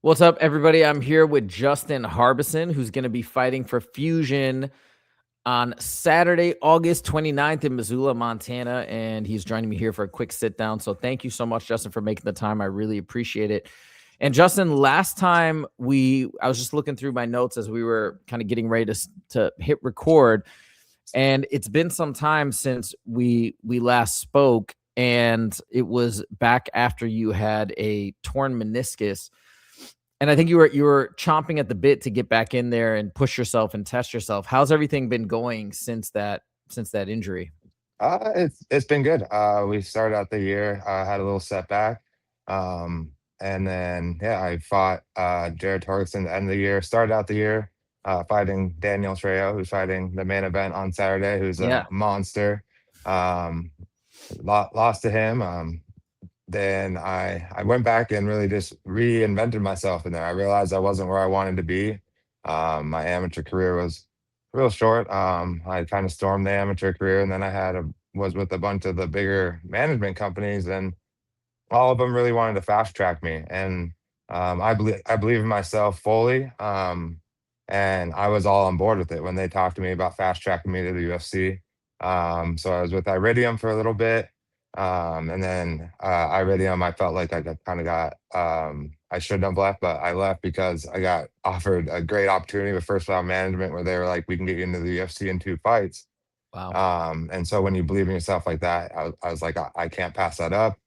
What's up, everybody? I'm here with Justin Harbison, who's going to be fighting for Fusion on Saturday, August 29th in Missoula, Montana. And he's joining me here for a quick sit down. So thank you so much, Justin, for making the time. I really appreciate it. And Justin, last time I was just looking through my notes as we were kind of getting ready to hit record. And it's been some time since we last spoke. And it was back after you had a torn meniscus. And I think you were chomping at the bit to get back in there and push yourself and test yourself. How's everything been going since that injury? It's been good. We started out the year, had a little setback, and then yeah, I fought Jared Torgeson at the end of the year. Started out the year fighting Daniel Trejo, who's fighting the main event on Saturday, who's a Yeah. monster. Um, Lost to him. Then I went back and really just reinvented myself in there. I realized I wasn't where I wanted to be. My amateur career was real short. I kind of stormed the amateur career, and then was with a bunch of the bigger management companies, and all of them really wanted to fast track me. And I believe in myself fully. And I was all on board with it when they talked to me about fast tracking me to the UFC. So I was with Iridium for a little bit. And then Iridium, I felt like I shouldn't have left, but I left because I got offered a great opportunity with First Round Management where they were like, we can get you into the UFC in 2 fights. Wow. And so when you believe in yourself like that, I was like, I can't pass that up.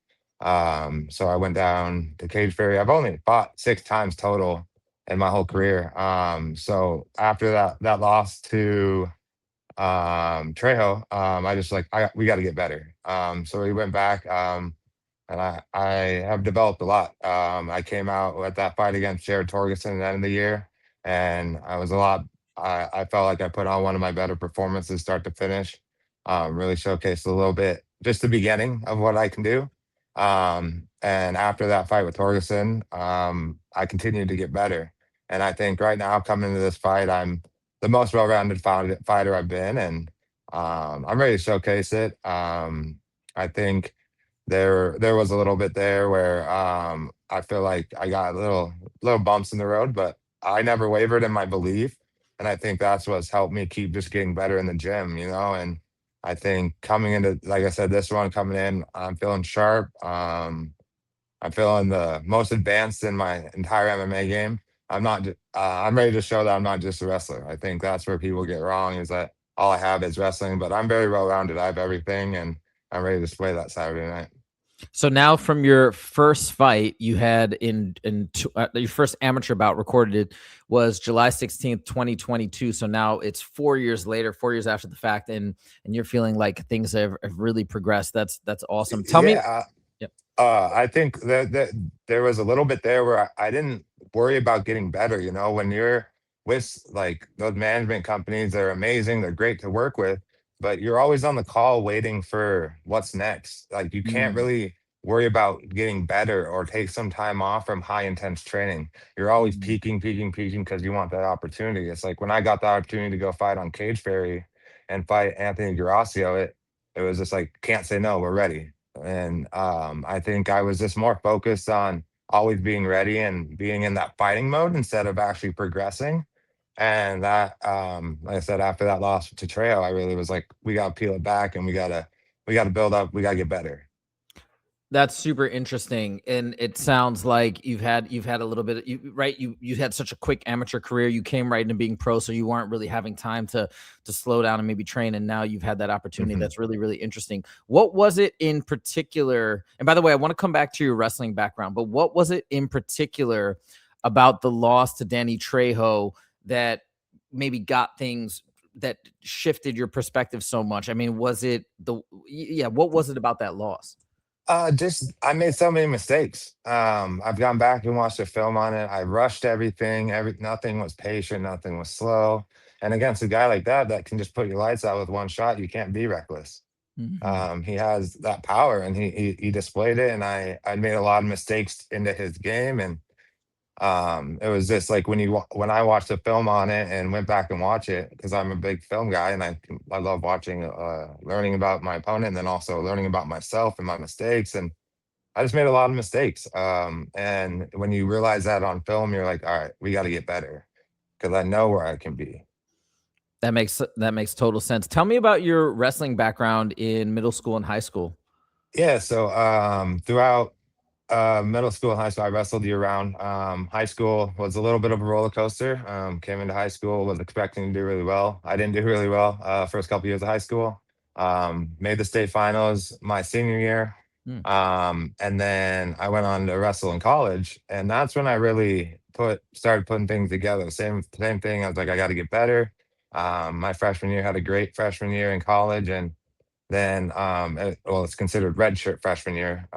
So I went down to Cage Ferry. I've only fought 6 times total in my whole career. So after that loss to Trejo, I just like we got to get better. So we went back, and I have developed a lot. I came out with that fight against Jared Torgeson at the end of the year, and I was a lot. I felt like I put on one of my better performances, start to finish. Really showcased a little bit, just the beginning of what I can do. And after that fight with Torgeson, I continued to get better. And I think right now, coming into this fight, I'm the most well-rounded fighter I've been, and I'm ready to showcase it. I think there was a little bit there where I feel like I got little bumps in the road, but I never wavered in my belief, and I think that's what's helped me keep just getting better in the gym, And I think coming into, like I said, this one coming in, I'm feeling sharp. I'm feeling the most advanced in my entire MMA game. I'm ready to show that I'm not just a wrestler. I think that's where people get wrong is that all I have is wrestling, but I'm very well rounded. I have everything, and I'm ready to display that Saturday night. So now from your first fight you had your first amateur bout recorded was July 16th, 2022. So now it's 4 years later, 4 years after the fact, and you're feeling like things have really progressed. That's awesome. Tell me. Yeah, Yep. I think that there was a little bit there where I didn't worry about getting better. When you're with like those management companies, they're amazing, they're great to work with, but you're always on the call waiting for what's next. Like you can't Mm, really worry about getting better or take some time off from high intense training. You're always mm, peaking because you want that opportunity. It's like when I got the opportunity to go fight on Cage Ferry and fight Anthony Gracio, it was just like can't say no, we're ready. And I think I was just more focused on always being ready and being in that fighting mode instead of actually progressing. And that, like I said, after that loss to Trail, I really was like, we got to peel it back and we got to build up. We got to get better. that's super interesting, and it sounds like you've had a little bit. Right, you had such a quick amateur career. You came right into being pro, so you weren't really having time to slow down and maybe train. And now you've had that opportunity. Mhm. That's really really interesting. What was it in particular? And by the way, I want to come back to your wrestling background, but what was it in particular about the loss to Danny Trejo that maybe got things that shifted your perspective so much? I mean, was it yeah? What was it about that loss? Just I made so many mistakes. I've gone back and watched the film on it. I rushed everything. Nothing was patient. Nothing was slow. And against a guy like that can just put your lights out with one shot, you can't be reckless. Mhm. He has that power, and he displayed it. And I made a lot of mistakes into his game, and it was just like when I watched the film on it and went back and watch it because I'm a big film guy and I love watching, learning about my opponent, and then also learning about myself and my mistakes. And I just made a lot of mistakes. And when you realize that on film, you're like, all right, we got to get better because I know where I can be. That makes total sense. Tell me about your wrestling background in middle school and high school. Yeah. So throughout middle school and high school, I wrestled year round. High school was a little bit of a roller coaster. Came into high school, was expecting to do really well. I didn't do really well first couple years of high school. Made the state finals my senior year. Mm, And then I went on to wrestle in college, and that's when I really started putting things together. Same thing. I was like, I got to get better. My freshman year had a great freshman year in college, and then, well, it's considered redshirt freshman year.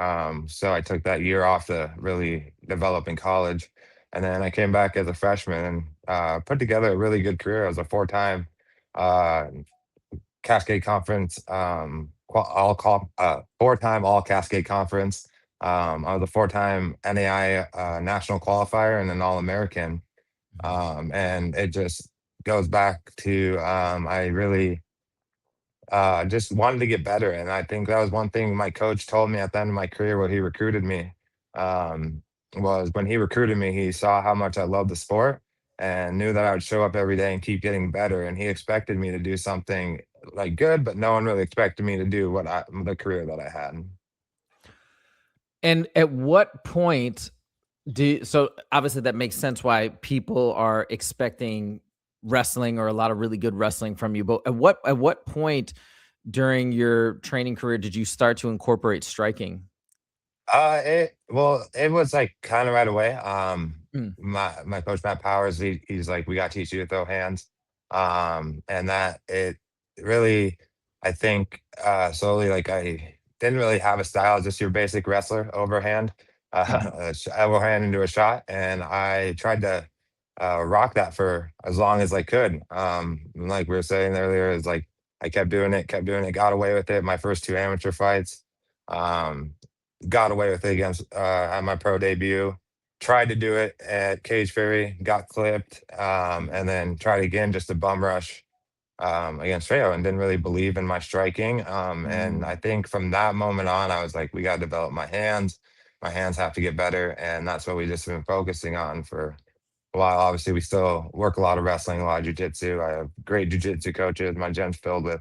So I took that year off to really develop in college. And then I came back as a freshman and put together a really good career as a uh, Cascade Conference, four-time All Cascade Conference. I was a four-time NAI national qualifier and an All American. mhm. And it just goes back to I really just wanted to get better. And I think that was one thing my coach told me at the end of my career when he recruited me. Um, was when he recruited me, he saw how much I loved the sport and knew that I would show up every day and keep getting better. And he expected me to do something like good, but no one really expected me to do the career that I had. And at what point so obviously that makes sense why people are expecting wrestling or a lot of really good wrestling from you. But at what point during your training career did you start to incorporate striking? It was like kind of right away. Mm, My coach Matt Powers, he's like, we got to teach you to throw hands. And that it really, I think, slowly, like I didn't really have a style, just your basic wrestler overhand, mhm, overhand into a shot, and I tried to rock that for as long as I could. Like we were saying earlier, is like I kept doing it, got away with it. My first two amateur fights. Um, got away with it against at my pro debut. Tried to do it at Cage Ferry, got clipped, mhm, and then tried again just a bum rush against Feo, and didn't really believe in my striking. And I mm. think from that moment on, I was like, we got to develop my hands. My hands have to get better, and that's what we just been focusing on for a while. Obviously, we still work a lot of wrestling, a lot of jujitsu. I have great jujitsu coaches. My gym's filled with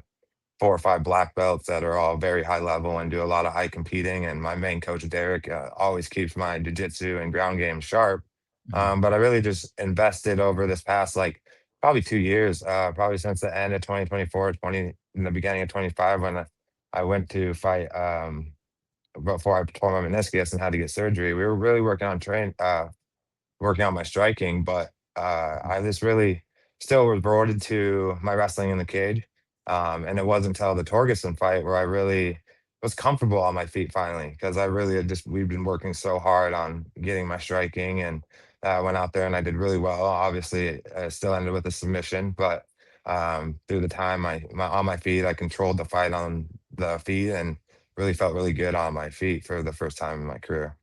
four or five black belts that are all very high level and do a lot of high competing. And my main coach, Derek, always keeps my jiu-jitsu and ground game sharp. Mhm. But I really just invested over this past like probably 2 years, probably since the end of 2024, 20 in the beginning of 25 when I went to fight before I tore my meniscus and had to get surgery. We were really working on my striking, but I just really still resorted to my wrestling in the cage. And it wasn't until the Torgeson fight where I really was comfortable on my feet finally, because I really had just we've been working so hard on getting my striking, and I went out there and I did really well. Obviously, I still ended with a submission, but through the time on my feet, I controlled the fight on the feet and really felt really good on my feet for the first time in my career.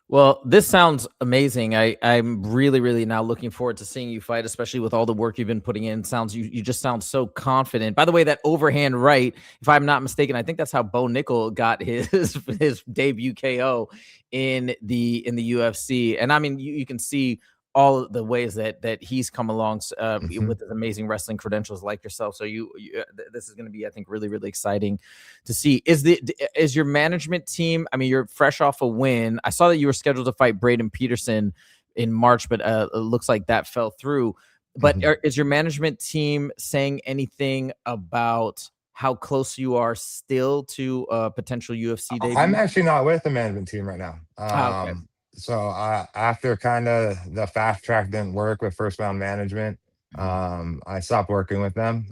Well, this sounds amazing. I'm really, really now looking forward to seeing you fight, especially with all the work you've been putting in. You just sound so confident. By the way, that overhand right, if I'm not mistaken, I think that's how Bo Nickel got his his debut KO in the UFC. And I mean, you can see all of the ways that he's come along Mhm. with his amazing wrestling credentials like yourself. So this is going to be, I think, really, really exciting to see. Is your management team? I mean, you're fresh off a win. I saw that you were scheduled to fight Braden Peterson in March, but it looks like that fell through. But Mhm. is your management team saying anything about how close you are still to a potential UFC I'm debut? actually not with the management team right now. Ah, okay. So after kind of the fast track didn't work with first round management, Mhm. I stopped working with them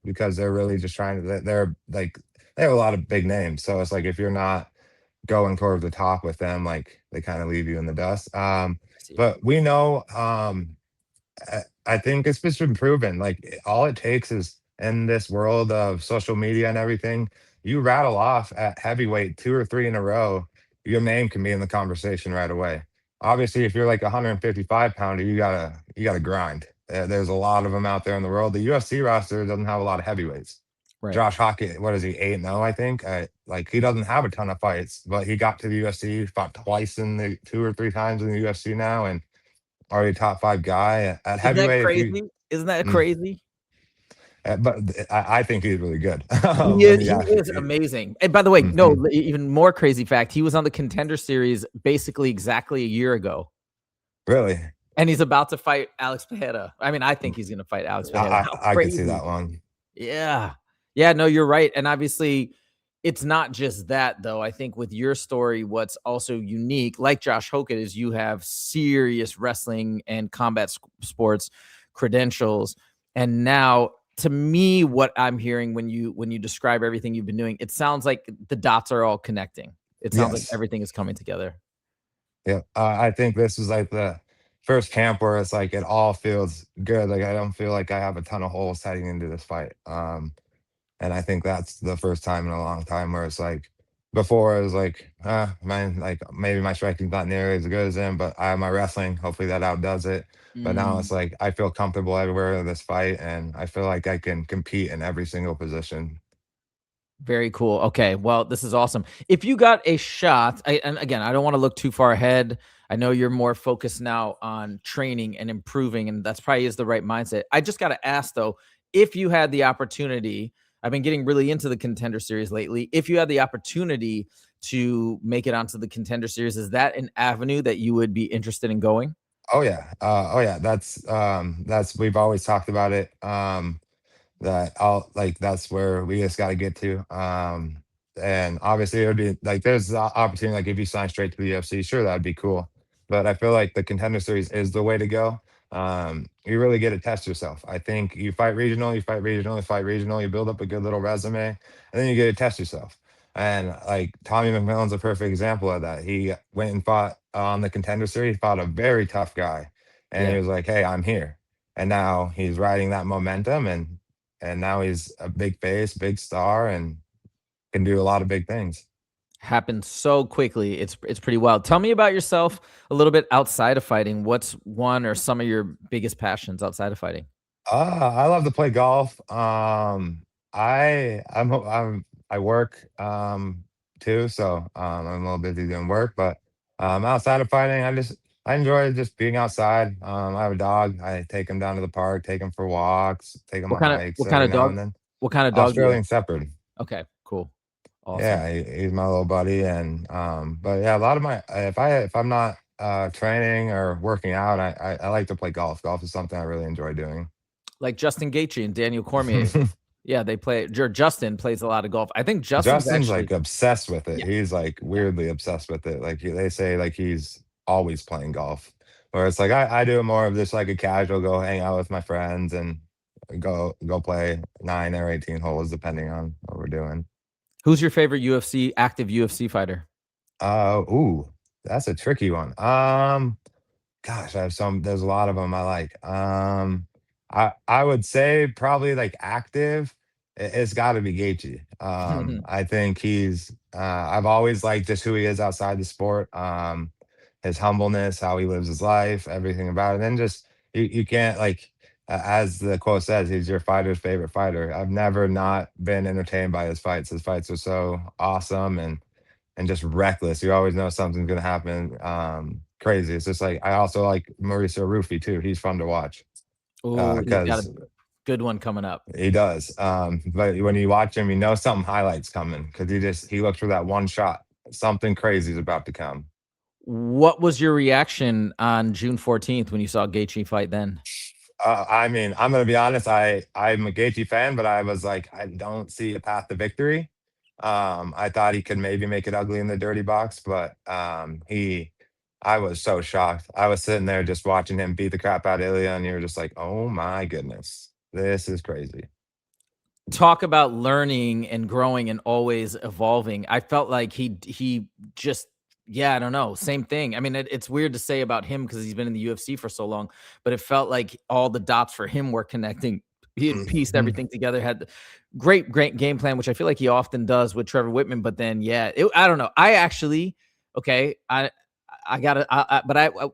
because they're really just trying to. They're like they have a lot of big names, so it's like if you're not going towards the top with them, like they kind of leave you in the dust. I see. But we know I think it's just been proven. Like all it takes is in this world of social media and everything, you rattle off at heavyweight two or three in a row, your name can be in the conversation right away. Obviously, if you're like a 155 pounder, you gotta grind. There's a lot of them out there in the world. The UFC roster doesn't have a lot of heavyweights. Right. Josh Hockett, what is he, 8-0, I think? Like, he doesn't have a ton of fights, but he got to the UFC, fought twice in the 2 or 3 times in the UFC now, and already top 5 guy at Isn't that heavyweight. If you, crazy? Isn't that mm, crazy? but I think he's really good. He is amazing. And by the way, no, Mhm. even more crazy fact, he was on the Contender Series basically exactly a year ago, Really, and he's about to fight Alex Pereira. I mean, I think he's gonna fight Alex Pereira. How I could see crazy. that one. Yeah. Yeah, no, you're right, and obviously, it's not just that, though. I think with your story, what's also unique, like Josh Hockett, is you have serious wrestling and combat sports credentials, and now, to me, what I'm hearing when you describe everything you've been doing, it sounds like the dots are all connecting. It sounds like Yes. everything is coming together. Yeah, I think this is like the first camp where it's like it all feels good. Like I don't feel like I have a ton of holes heading into this fight. And I think that's the first time in a long time where it's like before it was like, man, like maybe my striking's not nearly as good as him, but I have my wrestling. Hopefully that outdoes it. But now Mm. it's like I feel comfortable everywhere in this fight, and I feel like I can compete in every single position. Very cool. Okay. Well, this is awesome. If you got a shot, and again, I don't want to look too far ahead. I know you're more focused now on training and improving, and that's probably is the right mindset. I just got to ask though, if you had the opportunity, I've been getting really into the Contender Series lately. If you had the opportunity to make it onto the Contender Series, is that an avenue that you would be interested in going? Oh yeah. Oh yeah. That's we've always talked about it. That I'll like that's where we just got to get to. And obviously it would be like there's the opportunity like if you sign straight to the UFC, sure that'd be cool. But I feel like the Contender Series is the way to go. You really get to test yourself. I think you fight regional, you fight regional, you fight regional, you build up a good little resume, and then you get to test yourself. And like Tommy McMillan's a perfect example of that. He went and fought on the Contender Series, fought a very tough guy, and he Yeah. was like, "Hey, I'm here." And now he's riding that momentum, and now he's a big face, big star, and can do a lot of big things. Happened so quickly. It's pretty wild. Tell me about yourself a little bit outside of fighting. What's one or some of your biggest passions outside of fighting? I love to play golf. I work too, so I'm a little busy doing work, but outside of fighting, I enjoy just being outside. I have a dog. I take him down to the park, take him for walks, take him What on kind of hikes what kind every of now dog and then. what kind of dog do you have? Australian Shepherd. Okay, cool. Awesome. Yeah, he's my little buddy, and but yeah, a lot of my if I'm not training or working out, I like to play golf. Golf is something I really enjoy doing. Like Justin Gaethje and Daniel Cormier. Yeah, they play Justin plays a lot of golf. I think Justin's Justin's like actually obsessed with it. yeah, He's like yeah. weirdly obsessed with it. Like they say, like he's always playing golf. Where it's like I do it more of just like a casual go hang out with my friends and go play 9 or 18 holes depending on what we're doing. Who's your favorite active UFC fighter? Ooh, that's a tricky one. Gosh, I have some there's a lot of them I like. I would say probably like active, it's gotta be Gaethje. I think I've always liked just who he is outside the sport, his humbleness, how he lives his life, everything about it, and just you can't like, as the quote says, he's your fighter's favorite fighter. I've never not been entertained by his fights. His fights are so awesome and just reckless. You always know something's gonna happen. Crazy. It's just like I also like Mauricio Rufy too. He's fun to watch Oh, he's got a because good one coming up. he does. But when you watch him, you know something highlights coming because he looks for that one shot. Something crazy is about to come. What was your reaction on June 14th when you saw Gaethje fight then? I mean, I'm gonna be honest. I'm a Gaethje fan, but I was like, I don't see a path to victory. I thought he could maybe make it ugly in the dirty box, but I was so shocked. I was sitting there just watching him beat the crap out of Ilya, and you're just like, oh my goodness, this is crazy. Talk about learning and growing and always evolving. I felt like he just yeah, I don't know, same thing. I mean, it's weird to say about him because he's been in the UFC for so long, but it felt like all the dots for him were connecting. He had pieced Mhm. everything together, had the great game plan, which I feel like he often does with Trevor Whitman. But then, yeah, I don't know. I actually, okay,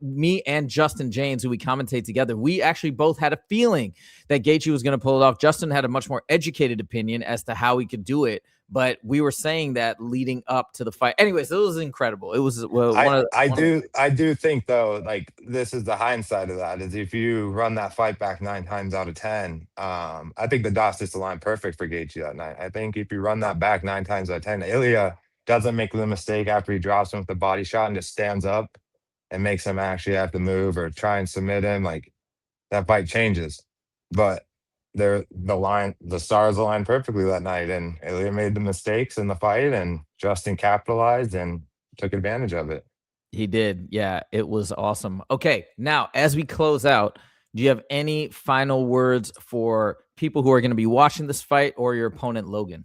me and Justin James, who we commentate together, we actually both had a feeling that Gaethje was going to pull it off. Justin had a much more educated opinion as to how he could do it, but we were saying that leading up to the fight. Anyways, it was incredible. It was I do think though, like this is the hindsight of that is if you run that fight back 9 times out of 10, I think the dots just aligned perfect for Gaethje that night. I think if you run that back 9 times out of 10, Ilya doesn't make the mistake after he drops him with the body shot and just stands up and makes him actually have to move or try and submit him. Like that fight changes. But the stars aligned perfectly that night, and Ilya made the mistakes in the fight, and Justin capitalized and took advantage of it. He did. Yeah, it was awesome. Okay, now as we close out, do you have any final words for people who are going to be watching this fight or your opponent, Logan?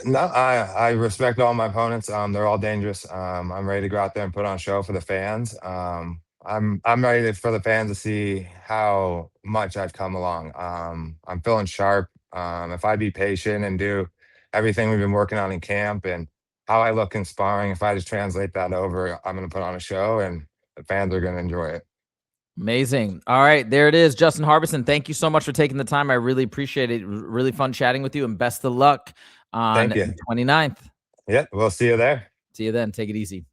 No, I respect all my opponents. They're all dangerous. I'm ready to go out there and put on a show for the fans. I'm ready for the fans to see how much I've come along. I'm feeling sharp. If I be patient and do everything we've been working on in camp and how I look in sparring, if I just translate that over, I'm going to put on a show and the fans are going to enjoy it. Amazing. All right, there it is. Justin Harbison, thank you so much for taking the time. I really appreciate it. Really fun chatting with you, and best of luck on Thank you. the 29th. Yeah, we'll see you there. See you then. Take it easy.